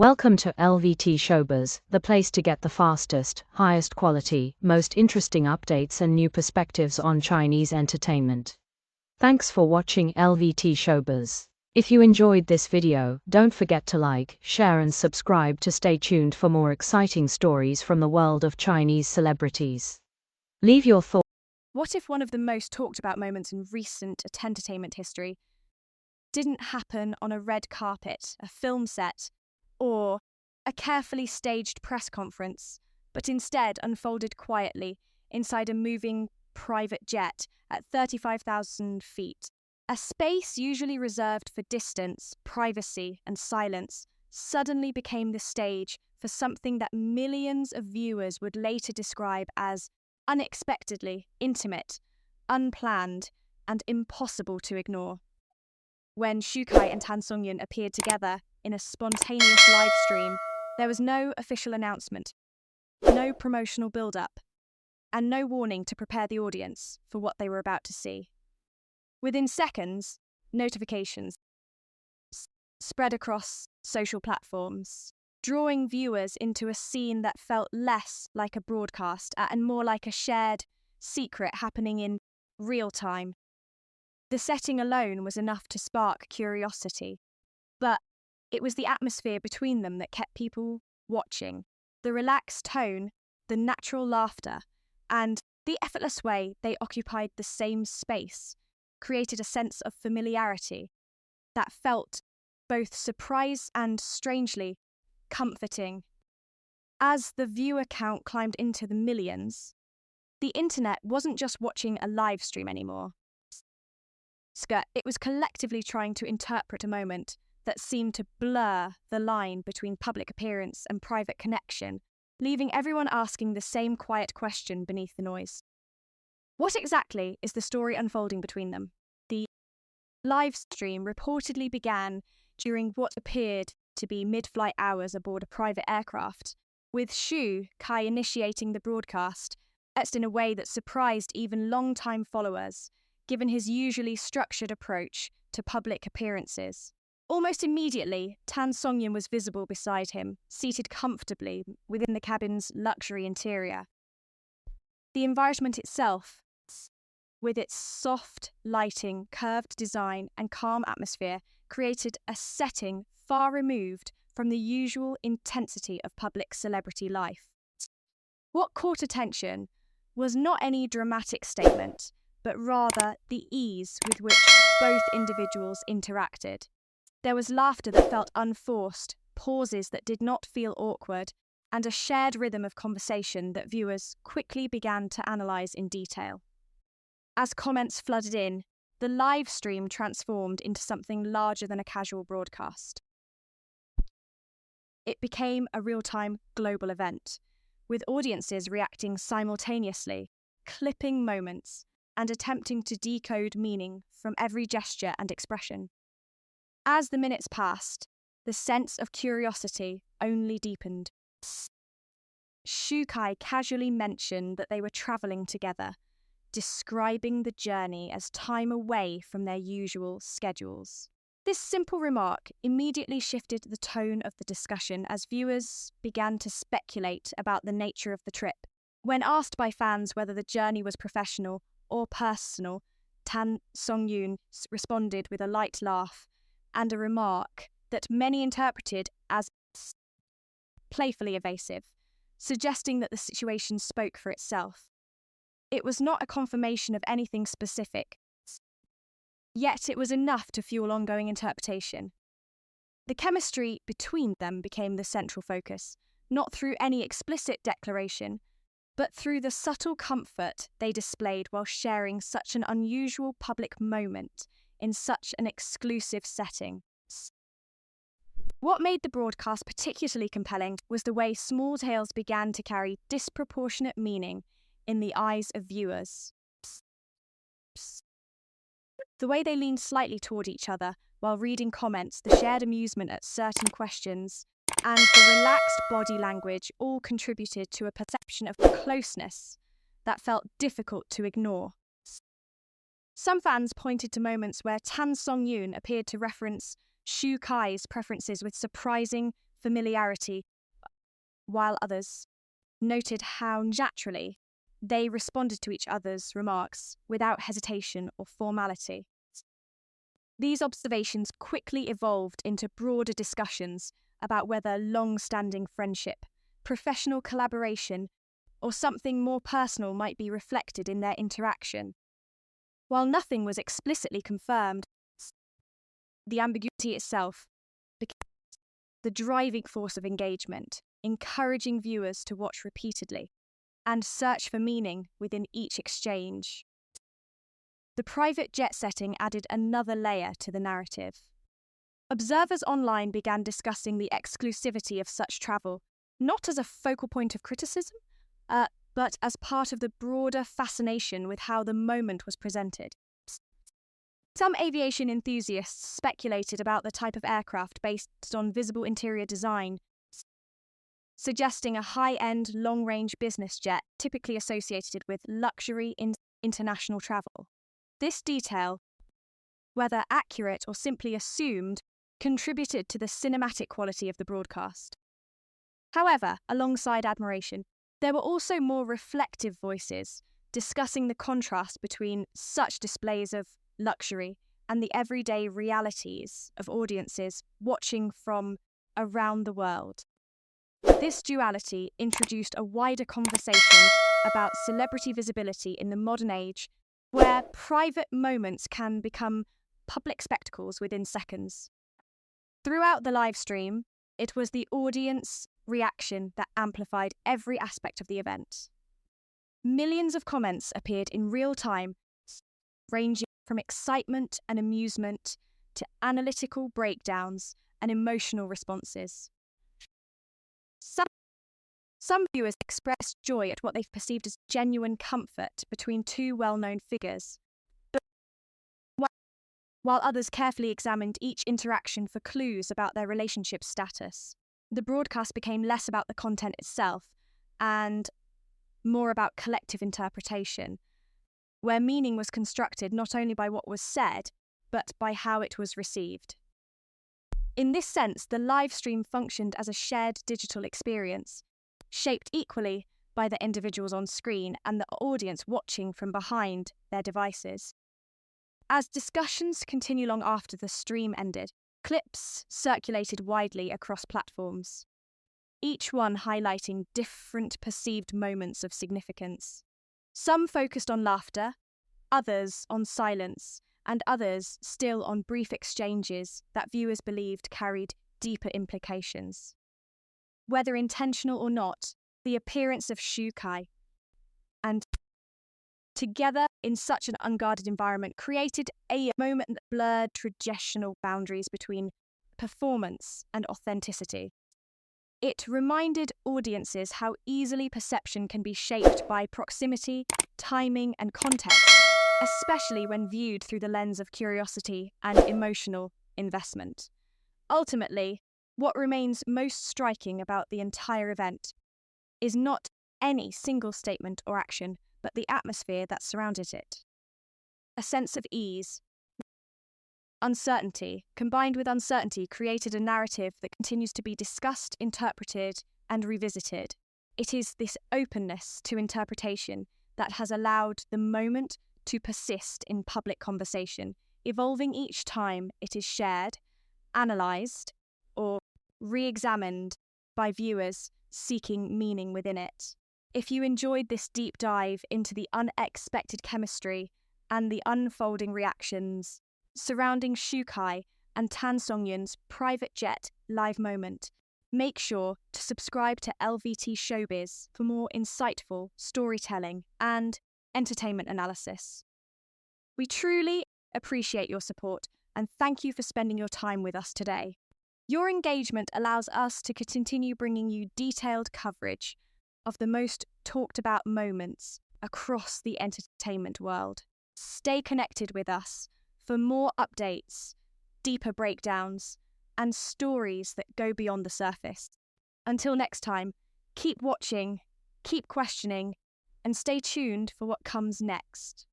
Welcome to LVT-SHOWBIZ, the place to get the fastest, highest quality, most interesting updates and new perspectives on Chinese entertainment. Thanks for watching LVT-SHOWBIZ. If you enjoyed this video, don't forget to like, share and subscribe to stay tuned for more exciting stories from the world of Chinese celebrities. Leave your thoughts. What if one of the most talked about moments in recent entertainment history didn't happen on a red carpet, a film set, or a carefully staged press conference, but instead unfolded quietly inside a moving private jet at 35,000 feet? A space usually reserved for distance, privacy, and silence suddenly became the stage for something that millions of viewers would later describe as unexpectedly intimate, unplanned, and impossible to ignore. When Shukai and Songyun appeared together in a spontaneous live stream, there was no official announcement, no promotional build-up, and no warning to prepare the audience for what they were about to see. Within seconds, notifications spread across social platforms, drawing viewers into a scene that felt less like a broadcast and more like a shared secret happening in real time. The setting alone was enough to spark curiosity, but it was the atmosphere between them that kept people watching. The relaxed tone, the natural laughter, and the effortless way they occupied the same space created a sense of familiarity that felt both surprise and strangely comforting. As the viewer count climbed into the millions, the internet wasn't just watching a live stream anymore. It was collectively trying to interpret a moment that seemed to blur the line between public appearance and private connection, leaving everyone asking the same quiet question beneath the noise. What exactly is the story unfolding between them? The live stream reportedly began during what appeared to be mid-flight hours aboard a private aircraft, with Shu Kai initiating the broadcast in a way that surprised even long-time followers, given his usually structured approach to public appearances. Almost immediately, Songyun was visible beside him, seated comfortably within the cabin's luxury interior. The environment itself, with its soft lighting, curved design, and calm atmosphere, created a setting far removed from the usual intensity of public celebrity life. What caught attention was not any dramatic statement, but rather the ease with which both individuals interacted. There was laughter that felt unforced, pauses that did not feel awkward, and a shared rhythm of conversation that viewers quickly began to analyze in detail. As comments flooded in, the live stream transformed into something larger than a casual broadcast. It became a real-time global event, with audiences reacting simultaneously, clipping moments, and attempting to decode meaning from every gesture and expression. As the minutes passed, the sense of curiosity only deepened. Shukai casually mentioned that they were traveling together, describing the journey as time away from their usual schedules. This simple remark immediately shifted the tone of the discussion as viewers began to speculate about the nature of the trip. When asked by fans whether the journey was professional or personal, Songyun responded with a light laugh and a remark that many interpreted as playfully evasive, suggesting that the situation spoke for itself. It was not a confirmation of anything specific, yet it was enough to fuel ongoing interpretation. The chemistry between them became the central focus, not through any explicit declaration, but through the subtle comfort they displayed while sharing such an unusual public moment in such an exclusive setting. What made the broadcast particularly compelling was the way small tales began to carry disproportionate meaning in the eyes of viewers. The way they leaned slightly toward each other while reading comments, the shared amusement at certain questions, and the relaxed body language all contributed to a perception of closeness that felt difficult to ignore. Some fans pointed to moments where Songyun appeared to reference Shu Kai's preferences with surprising familiarity, while others noted how naturally they responded to each other's remarks without hesitation or formality. These observations quickly evolved into broader discussions about whether long-standing friendship, professional collaboration, or something more personal might be reflected in their interaction. While nothing was explicitly confirmed, the ambiguity itself became the driving force of engagement, encouraging viewers to watch repeatedly and search for meaning within each exchange. The private jet setting added another layer to the narrative. Observers online began discussing the exclusivity of such travel, not as a focal point of criticism, but as part of the broader fascination with how the moment was presented. Some aviation enthusiasts speculated about the type of aircraft based on visible interior design, suggesting a high-end, long-range business jet typically associated with luxury international travel. This detail, whether accurate or simply assumed, contributed to the cinematic quality of the broadcast. However, alongside admiration, there were also more reflective voices discussing the contrast between such displays of luxury and the everyday realities of audiences watching from around the world. This duality introduced a wider conversation about celebrity visibility in the modern age, where private moments can become public spectacles within seconds. Throughout the live stream, it was the audience reaction that amplified every aspect of the event. Millions of comments appeared in real time, ranging from excitement and amusement to analytical breakdowns and emotional responses. Some viewers expressed joy at what they perceived as genuine comfort between two well-known figures, while others carefully examined each interaction for clues about their relationship status. The broadcast became less about the content itself and more about collective interpretation, where meaning was constructed not only by what was said, but by how it was received. In this sense, the live stream functioned as a shared digital experience, shaped equally by the individuals on screen and the audience watching from behind their devices. As discussions continue long after the stream ended, clips circulated widely across platforms, each one highlighting different perceived moments of significance. Some focused on laughter, others on silence, and others still on brief exchanges that viewers believed carried deeper implications. Whether intentional or not, the appearance of Shukai and together in such an unguarded environment created a moment that blurred traditional boundaries between performance and authenticity. It reminded audiences how easily perception can be shaped by proximity, timing, and context, especially when viewed through the lens of curiosity and emotional investment. Ultimately, what remains most striking about the entire event is not any single statement or action, but the atmosphere that surrounded it. A sense of ease, uncertainty, combined with uncertainty, created a narrative that continues to be discussed, interpreted, and revisited. It is this openness to interpretation that has allowed the moment to persist in public conversation, evolving each time it is shared, analysed, or re-examined by viewers seeking meaning within it. If you enjoyed this deep dive into the unexpected chemistry and the unfolding reactions surrounding Shukai and Songyun's private jet live moment, make sure to subscribe to LVT-SHOWBIZ for more insightful storytelling and entertainment analysis. We truly appreciate your support and thank you for spending your time with us today. Your engagement allows us to continue bringing you detailed coverage of the most talked about moments across the entertainment world. Stay connected with us for more updates, deeper breakdowns, and stories that go beyond the surface. Until next time, keep watching, keep questioning, and stay tuned for what comes next.